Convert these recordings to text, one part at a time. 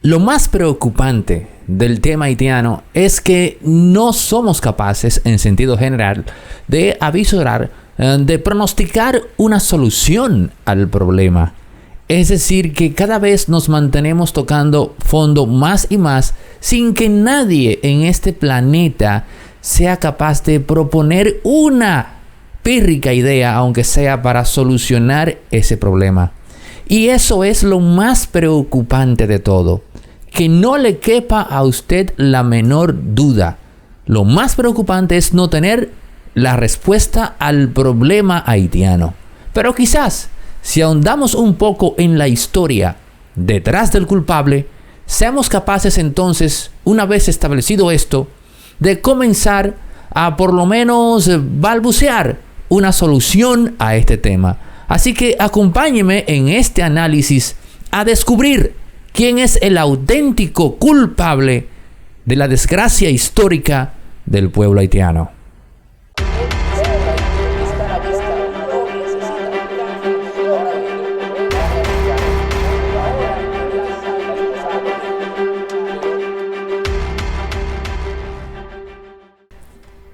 Lo más preocupante del tema haitiano es que no somos capaces, en sentido general, de avisorar, de pronosticar una solución al problema. Es decir, que cada vez nos mantenemos tocando fondo más y más sin que nadie en este planeta sea capaz de proponer una pírrica idea, aunque sea para solucionar ese problema. Y eso es lo más preocupante de todo. Que no le quepa a usted la menor duda. Lo más preocupante es no tener la respuesta al problema haitiano. Pero quizás, si ahondamos un poco en la historia detrás del culpable, seamos capaces entonces, una vez establecido esto, de comenzar a por lo menos balbucear una solución a este tema. Así que acompáñeme en este análisis a descubrir quién es el auténtico culpable de la desgracia histórica del pueblo haitiano.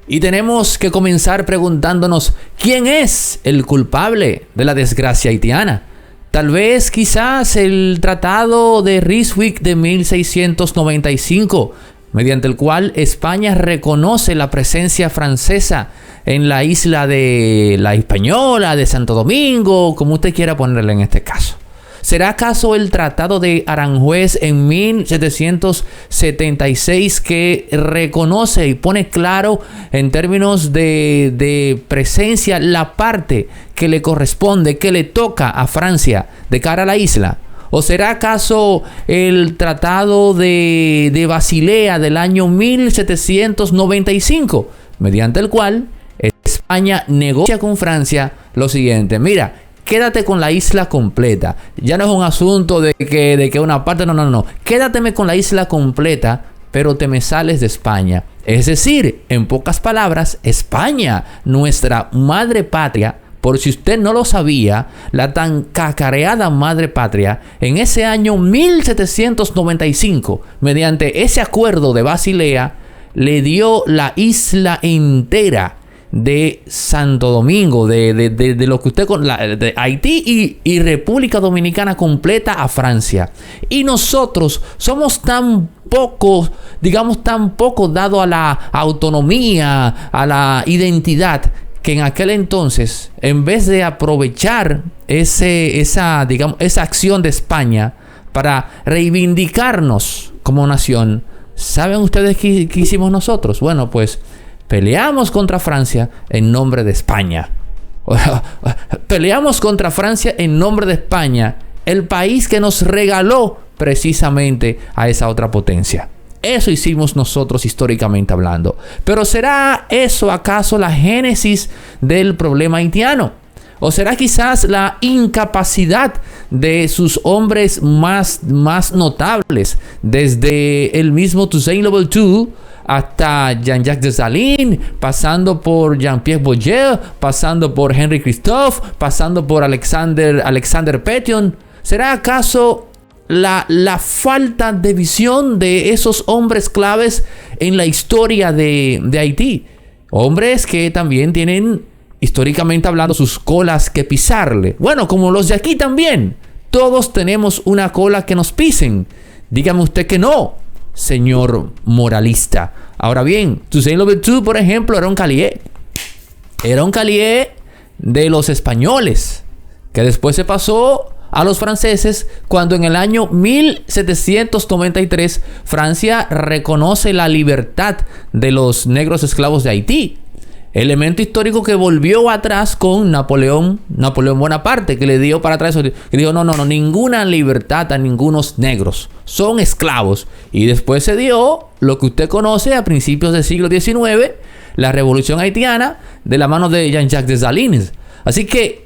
Y tenemos que comenzar preguntándonos quién es el culpable de la desgracia haitiana. Tal vez, quizás, el Tratado de Ryswick de 1695, mediante el cual España reconoce la presencia francesa en la isla de La Hispaniola, de Santo Domingo, como usted quiera ponerle en este caso. ¿Será acaso el Tratado de Aranjuez en 1776 que reconoce y pone claro en términos de presencia la parte que le corresponde, que le toca a Francia de cara a la isla? ¿O será acaso el Tratado de Basilea del año 1795, mediante el cual España negocia con Francia lo siguiente? Mira, quédate con la isla completa. Ya no es un asunto de que una parte, no. Quédateme con la isla completa, pero te me sales de España. Es decir, en pocas palabras, España, nuestra madre patria, por si usted no lo sabía, la tan cacareada madre patria, en ese año 1795, mediante ese acuerdo de Basilea, le dio la isla entera de Santo Domingo, de lo que usted de Haití y República Dominicana completa a Francia. Y nosotros somos tan poco, tan poco dado a la autonomía, a la identidad, que en aquel entonces, en vez de aprovechar esa acción de España para reivindicarnos como nación, ¿saben ustedes qué hicimos nosotros? Bueno, pues peleamos contra Francia en nombre de España. Peleamos contra Francia en nombre de España, el país que nos regaló precisamente a esa otra potencia. Eso hicimos nosotros históricamente hablando. Pero ¿será eso acaso la génesis del problema haitiano? ¿O será quizás la incapacidad de sus hombres más notables, desde el mismo Toussaint Louverture hasta Jean-Jacques Dessalines, pasando por Jean-Pierre Boyer, pasando por Henri Christophe, pasando por Alexander Pétion? ¿Será acaso la falta de visión de esos hombres claves en la historia de Haití? Hombres que también tienen, históricamente hablando, sus colas que pisarle. Bueno, como los de aquí también. Todos tenemos una cola que nos pisen. Dígame usted que no, señor moralista. Ahora bien, Toussaint Louverture, por ejemplo, era un calié. Era un calié de los españoles, que después se pasó a los franceses cuando en el año 1793 Francia reconoce la libertad de los negros esclavos de Haití. Elemento histórico que volvió atrás con Napoleón Bonaparte, que le dio para atrás, que dijo no, ninguna libertad a ningunos negros, son esclavos. Y después se dio lo que usted conoce a principios del siglo XIX, la revolución haitiana, de la mano de Jean-Jacques Dessalines. Así que,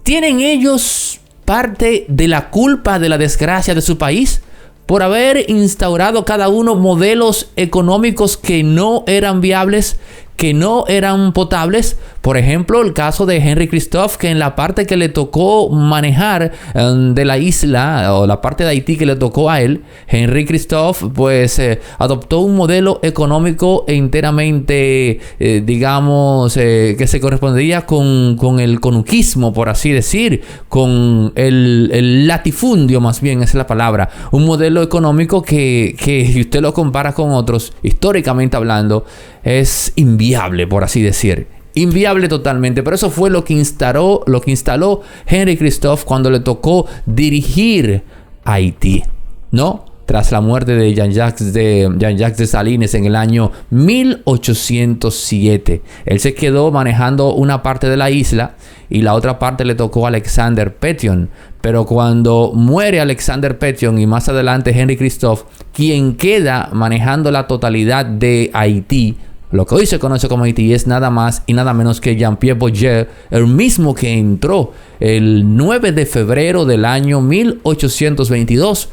¿tienen ellos parte de la culpa de la desgracia de su país por haber instaurado cada uno modelos económicos que no eran viables, que no eran potables, Por ejemplo, el caso de Henry Christophe, que en la parte que le tocó manejar de la isla, o la parte de Haití que le tocó a él, Henry Christophe pues adoptó un modelo económico enteramente, que se correspondería con el conuquismo, por así decir, con el latifundio, más bien, esa es la palabra. Un modelo económico que si usted lo compara con otros, históricamente hablando, es inviable, por así decir. Inviable totalmente. Pero eso fue lo que instaló Henry Christophe cuando le tocó dirigir Haití, ¿no? Tras la muerte de Jean-Jacques Dessalines en el año 1807. Él se quedó manejando una parte de la isla y la otra parte le tocó a Alexander Pétion. Pero cuando muere Alexander Pétion y más adelante Henry Christophe, quien queda manejando la totalidad de Haití, lo que hoy se conoce como Haití, es nada más y nada menos que Jean-Pierre Boyer, el mismo que entró el 9 de febrero del año 1822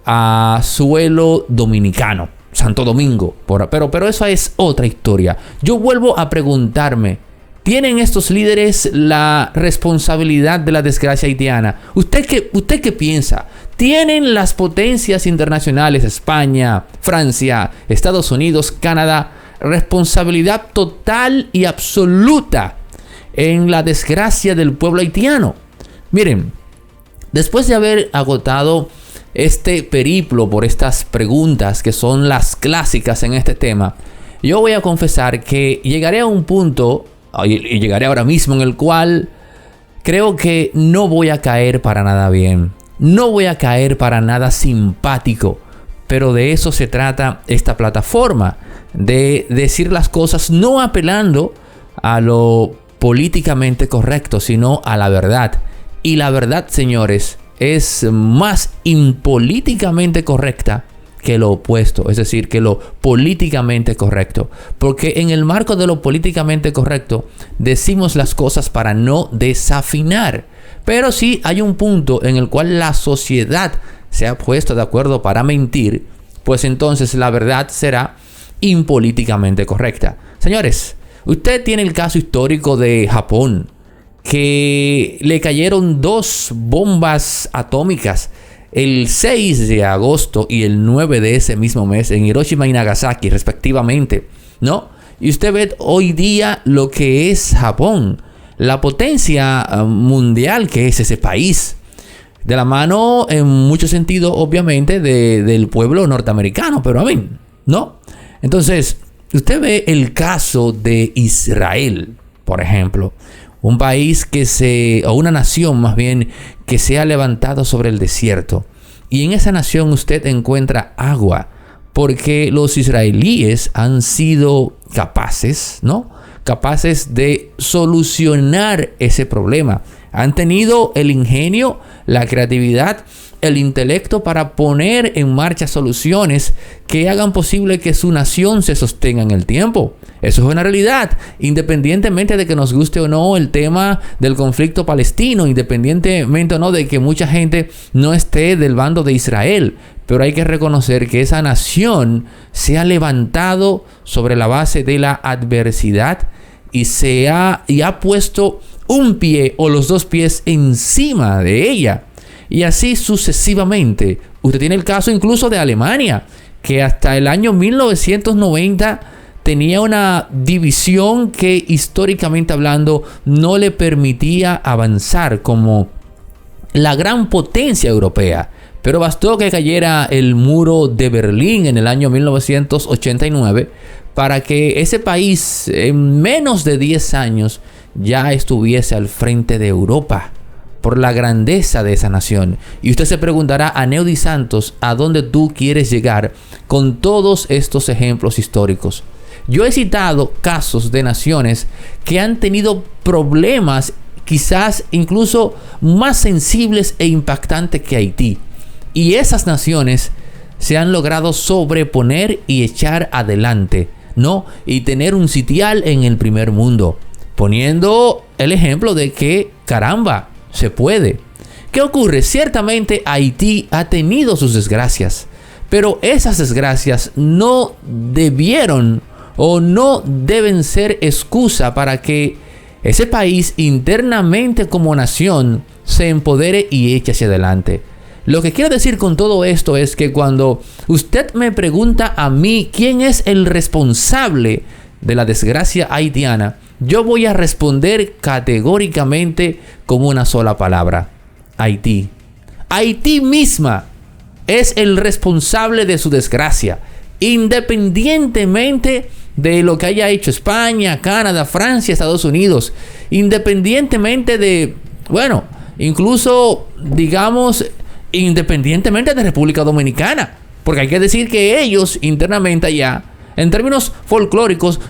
a suelo dominicano, Santo Domingo. Pero eso es otra historia. Yo vuelvo a preguntarme, ¿tienen estos líderes la responsabilidad de la desgracia haitiana? ¿Usted qué piensa? ¿Tienen las potencias internacionales, España, Francia, Estados Unidos, Canadá, responsabilidad total y absoluta en la desgracia del pueblo haitiano? Miren, después de haber agotado este periplo por estas preguntas que son las clásicas en este tema, yo voy a confesar que llegaré a un punto, y llegaré ahora mismo, en el cual creo que no voy a caer para nada bien, no voy a caer para nada simpático, pero de eso se trata esta plataforma, de decir las cosas no apelando a lo políticamente correcto, sino a la verdad. Y la verdad, señores, es más impolíticamente correcta que lo opuesto, es decir, que lo políticamente correcto. Porque en el marco de lo políticamente correcto decimos las cosas para no desafinar. Pero sí hay un punto en el cual la sociedad se ha puesto de acuerdo para mentir, pues entonces la verdad será impolíticamente correcta. Señores, usted tiene el caso histórico de Japón, que le cayeron 2 bombas atómicas el 6 de agosto y el 9 de ese mismo mes en Hiroshima y Nagasaki respectivamente, ¿no? Y usted ve hoy día lo que es Japón, la potencia mundial que es ese país, de la mano en mucho sentido obviamente del pueblo norteamericano, pero amén, ¿no? Entonces, usted ve el caso de Israel, por ejemplo, un país o una nación más bien, que se ha levantado sobre el desierto. Y en esa nación usted encuentra agua, porque los israelíes han sido capaces, ¿no? Capaces de solucionar ese problema. Han tenido el ingenio, la creatividad, el intelecto para poner en marcha soluciones que hagan posible que su nación se sostenga en el tiempo. Eso es una realidad, independientemente de que nos guste o no el tema del conflicto palestino, independientemente o no de que mucha gente no esté del bando de Israel. Pero hay que reconocer que esa nación se ha levantado sobre la base de la adversidad y ha puesto un pie o los 2 pies encima de ella. Y así sucesivamente. Usted tiene el caso incluso de Alemania, que hasta el año 1990 tenía una división que históricamente hablando no le permitía avanzar como la gran potencia europea. Pero bastó que cayera el muro de Berlín en el año 1989 para que ese país en menos de 10 años ya estuviese al frente de Europa, por la grandeza de esa nación. Y usted se preguntará, Aneudi Santos, ¿a dónde tú quieres llegar con todos estos ejemplos históricos? Yo he citado casos de naciones que han tenido problemas quizás incluso más sensibles e impactantes que Haití. Y esas naciones se han logrado sobreponer y echar adelante, ¿no? Y tener un sitial en el primer mundo, poniendo el ejemplo de que, caramba, se puede. ¿Qué ocurre? Ciertamente Haití ha tenido sus desgracias, pero esas desgracias no debieron o no deben ser excusa para que ese país internamente como nación se empodere y eche hacia adelante. Lo que quiero decir con todo esto es que cuando usted me pregunta a mí quién es el responsable de la desgracia haitiana, yo voy a responder categóricamente con una sola palabra: Haití. Haití misma es el responsable de su desgracia, independientemente de lo que haya hecho España, Canadá, Francia, Estados Unidos, independientemente de, bueno, incluso, digamos, independientemente de República Dominicana, porque hay que decir que ellos internamente allá, en términos folclóricos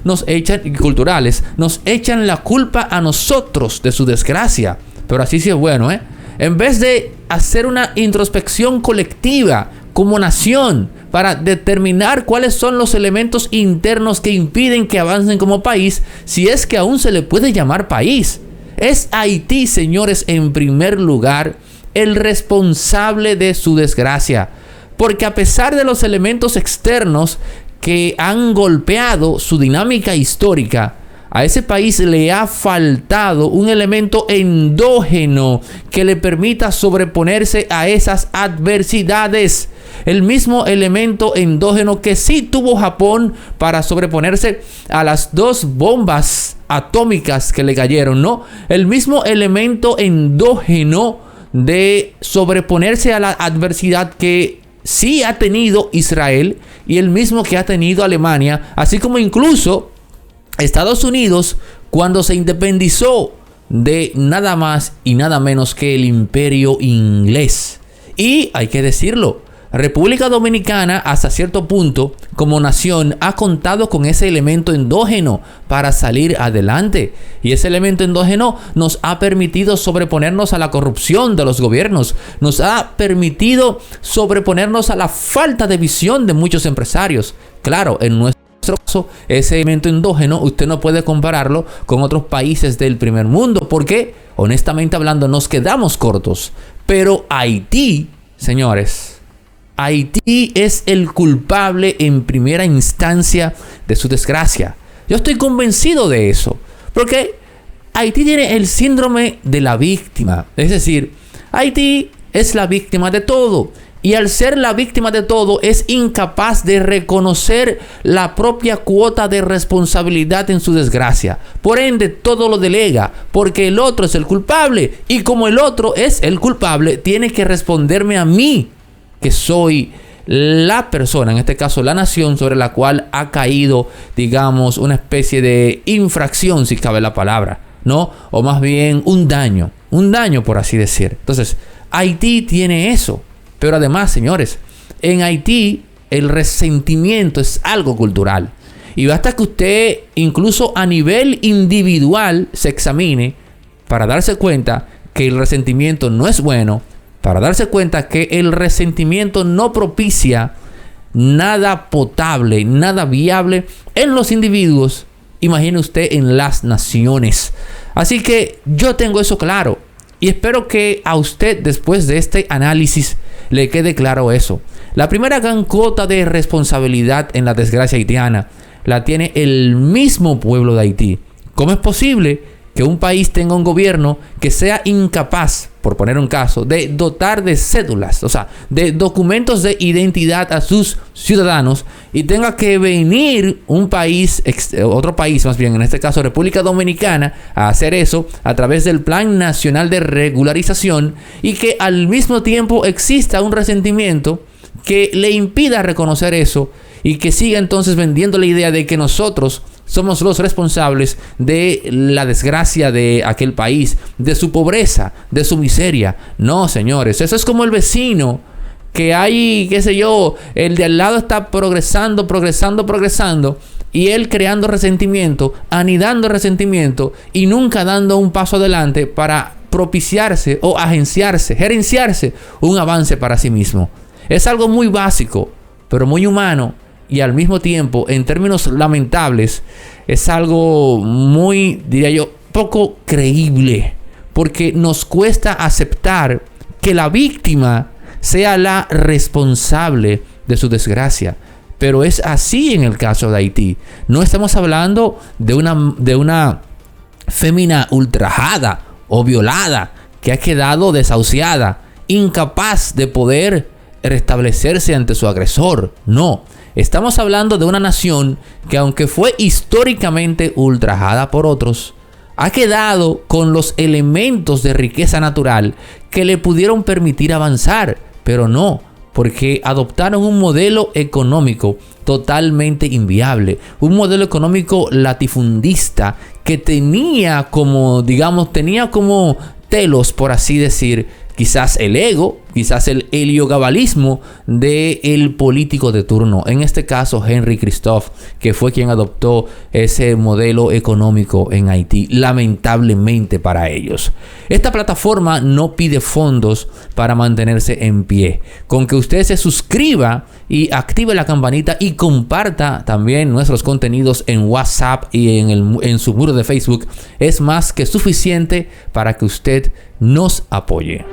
y culturales, nos echan la culpa a nosotros de su desgracia. Pero así sí es bueno, ¿eh? En vez de hacer una introspección colectiva como nación para determinar cuáles son los elementos internos que impiden que avancen como país, si es que aún se le puede llamar país. Es Haití, señores, en primer lugar, el responsable de su desgracia. Porque a pesar de los elementos externos que han golpeado su dinámica histórica, a ese país le ha faltado un elemento endógeno que le permita sobreponerse a esas adversidades. El mismo elemento endógeno que sí tuvo Japón para sobreponerse a las 2 bombas atómicas que le cayeron, ¿no? El mismo elemento endógeno de sobreponerse a la adversidad que sí ha tenido Israel y el mismo que ha tenido Alemania, así como incluso Estados Unidos cuando se independizó de nada más y nada menos que el Imperio Inglés. Y hay que decirlo, República Dominicana hasta cierto punto como nación ha contado con ese elemento endógeno para salir adelante, y ese elemento endógeno nos ha permitido sobreponernos a la corrupción de los gobiernos, nos ha permitido sobreponernos a la falta de visión de muchos empresarios. Claro, en nuestro caso, ese elemento endógeno usted no puede compararlo con otros países del primer mundo, porque honestamente hablando nos quedamos cortos. Pero Haití, señores, Haití es el culpable en primera instancia de su desgracia. Yo estoy convencido de eso, porque Haití tiene el síndrome de la víctima. Es decir, Haití es la víctima de todo. Y al ser la víctima de todo, es incapaz de reconocer la propia cuota de responsabilidad en su desgracia. Por ende, todo lo delega, porque el otro es el culpable. Y como el otro es el culpable, tiene que responderme a mí, que soy la persona, en este caso la nación, sobre la cual ha caído, digamos, una especie de infracción, si cabe la palabra, ¿no? O más bien un daño por así decir. Entonces, Haití tiene eso. Pero además, señores, en Haití el resentimiento es algo cultural. Y basta que usted, incluso a nivel individual, se examine para darse cuenta que el resentimiento no es bueno, para darse cuenta que el resentimiento no propicia nada potable, nada viable en los individuos. Imagine usted en las naciones. Así que yo tengo eso claro. Y espero que a usted, después de este análisis, le quede claro eso. La primera gran cuota de responsabilidad en la desgracia haitiana la tiene el mismo pueblo de Haití. ¿Cómo es posible que un país tenga un gobierno que sea incapaz, por poner un caso, de dotar de cédulas, o sea, de documentos de identidad a sus ciudadanos, y tenga que venir un país, otro país más bien, en este caso República Dominicana, a hacer eso a través del Plan Nacional de Regularización, y que al mismo tiempo exista un resentimiento que le impida reconocer eso y que siga entonces vendiendo la idea de que nosotros somos los responsables de la desgracia de aquel país, de su pobreza, de su miseria? No, señores, eso es como el vecino que hay, qué sé yo, el de al lado está progresando, y él creando resentimiento, anidando resentimiento y nunca dando un paso adelante para propiciarse o gerenciarse un avance para sí mismo. Es algo muy básico, pero muy humano. Y al mismo tiempo, en términos lamentables, es algo muy, diría yo, poco creíble. Porque nos cuesta aceptar que la víctima sea la responsable de su desgracia. Pero es así en el caso de Haití. No estamos hablando de una fémina ultrajada o violada que ha quedado desahuciada, incapaz de poder restablecerse ante su agresor. No, estamos hablando de una nación que, aunque fue históricamente ultrajada por otros, ha quedado con los elementos de riqueza natural que le pudieron permitir avanzar, pero no, porque adoptaron un modelo económico totalmente inviable, un modelo económico latifundista que tenía como telos, por así decir, quizás el ego, quizás el heliogabalismo del político de turno. En este caso, Henry Christophe, que fue quien adoptó ese modelo económico en Haití, lamentablemente para ellos. Esta plataforma no pide fondos para mantenerse en pie. Con que usted se suscriba y active la campanita y comparta también nuestros contenidos en WhatsApp y en su muro de Facebook, es más que suficiente para que usted nos apoye.